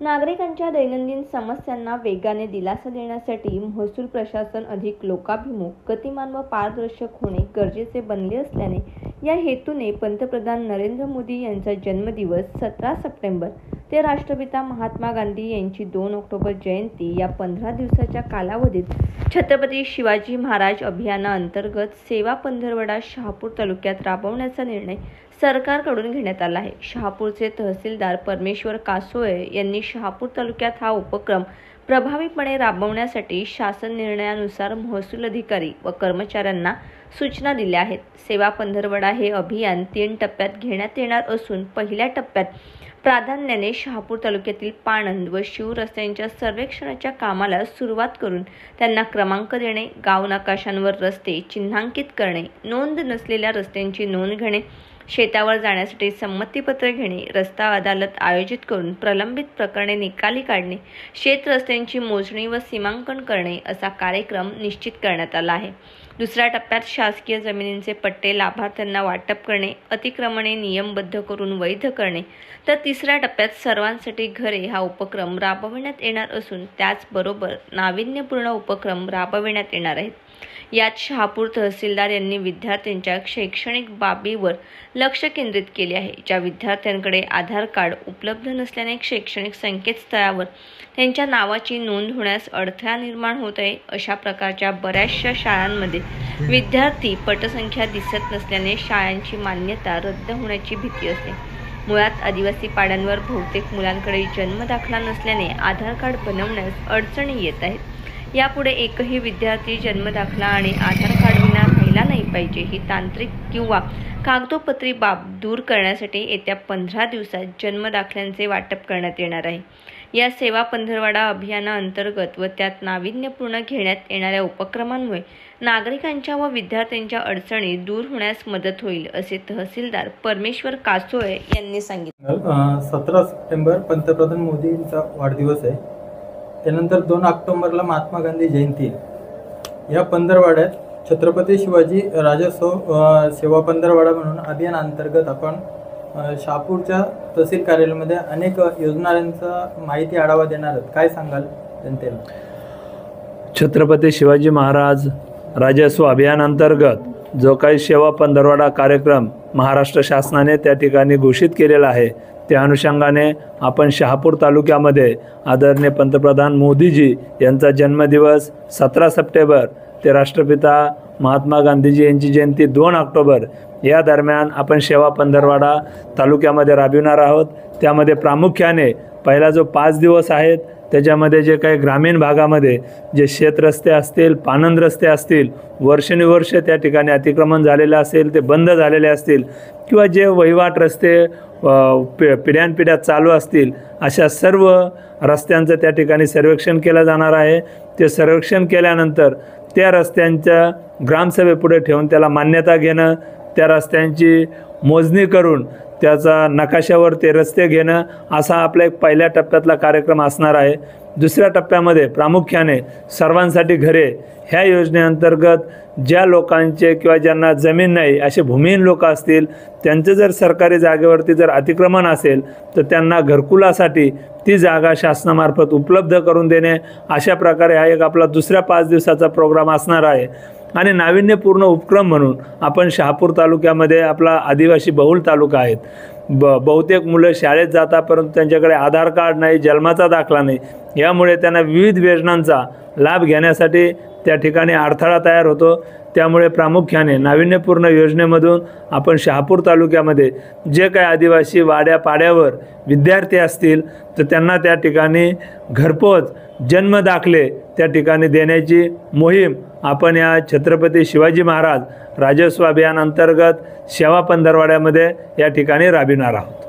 नागरिकांच्या दैनंदिन समस्यांना वेगाने दिलासा देण्यासाठी महसूल प्रशासन अधिक लोकाभिमुख, गतिमान व पारदर्शक होणे गरजेचे बनले असल्याने या हेतूने पंतप्रधान नरेंद्र मोदी यांचा जन्मदिवस 17 सप्टेंबर ते राष्ट्रपिता महात्मा गांधी यांची 2 ऑक्टोबर जयंती या 15 दिवसाच्या कालावधीत छत्रपती शिवाजी महाराज अभियानाअंतर्गत सेवा पंधरवडा शहापूर तालुक्यात राबवण्याचा निर्णय सरकारकडून घेण्यात आला आहे। शहापूरचे तहसीलदार परमेश्वर कासोळे यांनी शहापूर तालुक्यात हा उपक्रम प्रभावीपणे राबवण्यासाठी शासन निर्णयानुसार महसूल अधिकारी व कर्मचाऱ्यांना सूचना दिल्या आहेत। सेवा पंधरवडा हे अभियान 3 टप्प्यात घेण्यात येणार असून पहिल्या टप्प्यात प्राधान्याने शहापूर तालुक्यातील पाणंद व शिव रस्त्यांच्या सर्वेक्षणाच्या कामाला सुरुवात करून त्यांना क्रमांक देणे, गाव नकाशांवर रस्ते चिन्हांकित करणे, नोंद नसलेल्या रस्त्यांची नोंद घेणे, शेतावर जाण्यासाठी संमतीपत्र घेणे, रस्ता अदालत आयोजित करून प्रलंबित प्रकरणे निकाली काढणे, शेत रस्त्यांची मोजणी व सीमांकन करणे असा कार्यक्रम निश्चित करण्यात आला आहे। दुसऱ्या टप्प्यात शासकीय जमिनींचे पट्टे लाभार्थ्यांना वाटप करणे, अतिक्रमणे नियमबद्ध करून वैध करणे, तर तिसऱ्या टप्प्यात सर्वांसाठी घरे हा उपक्रम राबविण्यात येणार असून त्याचबरोबर नाविन्यपूर्ण उपक्रम राबविण्यात येणार आहेत। यात शहापूर तहसीलदार यांनी विद्यार्थ्यांच्या शैक्षणिक बाबीवर लक्ष केंद्रित केले आहे। ज्या विद्यार्थ्यांकडे आधार कार्ड उपलब्ध नसल्याने शैक्षणिक संकेतस्थळावर त्यांच्या नावाची नोंद होण्यास अडथळा निर्माण होत आहे, अशा प्रकारच्या बऱ्याचशा शाळांमध्ये विद्यार्थी पटसंख्या दिसत नसल्याने शाळांची मान्यता रद्द होण्याची भीती असते। मुळात आदिवासी पाड्यांवर बहुतेक मुलांकडे जन्मदाखला नसल्याने आधार कार्ड बनवण्यास अडचणी येत आहेत। यापुढे एकही विद्यार्थी जन्मदाखला आणि आधार कार्ड विना राहिला नाही पाहिजे ही तांत्रिक किंवा कागदोपत्री बाब दूर करण्यासाठी येत्या 15 दिवसात जन्मदाखल्यांचे वाटप करण्यात येणार आहे। या सेवा पंधरवडा अभियानाअंतर्गत व त्यात नाविन्यपूर्ण घेण्यात येणाऱ्या उपक्रमांमुळे नागरिकांच्या व विद्यार्थ्यांच्या अडचणी दूर होण्यास मदत होईल, असे तहसीलदार परमेश्वर कासोळे यांनी सांगितले। 17 सप्टेंबर पंतप्रधान मोदींचा वाढदिवस आहे। त्यानंतर 2 ऑक्टोबरला महात्मा गांधी जयंती आहे। या पंधरवाड्यात छत्रपती शिवाजी राजोत्सव सेवा पंधरवाडा म्हणून अभियान अंतर्गत आपण शहापूरच्या तहसील कार्यालयामध्ये अनेक योजनांचा माहिती आढावा देणार आहोत। काय सांगाल जनतेला? छत्रपती शिवाजी महाराज राजोत्सव अभियान अंतर्गत जो काही सेवा पंधरवडा कार्यक्रम महाराष्ट्र शासनाने त्या ठिकाणी घोषित केलेला आहे, त्या अनुषंगाने आपण शहापूर तालुक्यामध्ये आदरणीय पंतप्रधान मोदीजी यांचा जन्मदिवस 17 सप्टेंबर ते राष्ट्रपिता महात्मा गांधीजी यांची जयंती 2 ऑक्टोबर या दरम्यान आपण सेवा पंधरवडा तालुक्यामध्ये राबविणार आहोत। त्यामध्ये प्रामुख्याने पहिला जो 5 दिवस आहेत त्याच्यामध्ये जे काही ग्रामीण भागामध्ये जे शेतरस्ते असतील, पाणंद रस्ते असतील, वर्षानुवर्ष त्या ठिकाणी अतिक्रमण झालेले असेल, ते बंद झालेले असतील किंवा जे वहिवाट रस्ते पिढ्यानपिढ्या चालू असतील, अशा सर्व रस्त्यांचं त्या ठिकाणी सर्वेक्षण केलं जाणार आहे। ते सर्वेक्षण केल्यानंतर त्या रस्त्यांच्या ग्रामसभेपुढे ठेवून त्याला मान्यता घेणं, त्या रस्त्यांची मोजणी करून त्याचा नकाशावर ते रस्ते घेणं असा आपला एक पहिल्या टप्प्यातला कार्यक्रम असणार आहे। दुसऱ्या टप्प्यामध्ये प्रामुख्याने सर्वांसाठी घरे ह्या योजनेअंतर्गत ज्या लोकांचे किंवा ज्यांना जमीन नाही असे भूमिहीन लोक असतील, त्यांचे जर सरकारी जागेवरती जर अतिक्रमण असेल तर त्यांना घरकुलासाठी ती जागा शासनामार्फत उपलब्ध करून देणे, अशा प्रकारे हा एक आपला दुसऱ्या 5 दिवसाचा प्रोग्राम असणार आहे। आणि नाविन्यपूर्ण उपक्रम म्हणून आपण शहापूर तालुक्यामध्ये आपला आदिवासी बहुल तालुका आहे। बहुतेक मुलं शाळेत जातात परंतु त्यांच्याकडे आधार कार्ड नाही, जन्माचा दाखला नाही, यामुळे त्यांना विविध योजनांचा लाभ घेण्यासाठी त्या ठिकाणी अडथळा तयार होतो। त्यामुळे प्रामुख्याने नाविन्यपूर्ण योजनेमधून आपण शहापूर तालुक्यामध्ये जे काही आदिवासी वाड्या पाड्यावर विद्यार्थी असतील तर त्यांना त्या ठिकाणी घरपोच जन्मदाखले त्या ठिकाणी देण्याची मोहीम आपण या छत्रपती शिवाजी महाराज राजोत्सव अभियान अंतर्गत सेवा पंधरवड्यामध्ये या ठिकाणी राबविणार आहोत।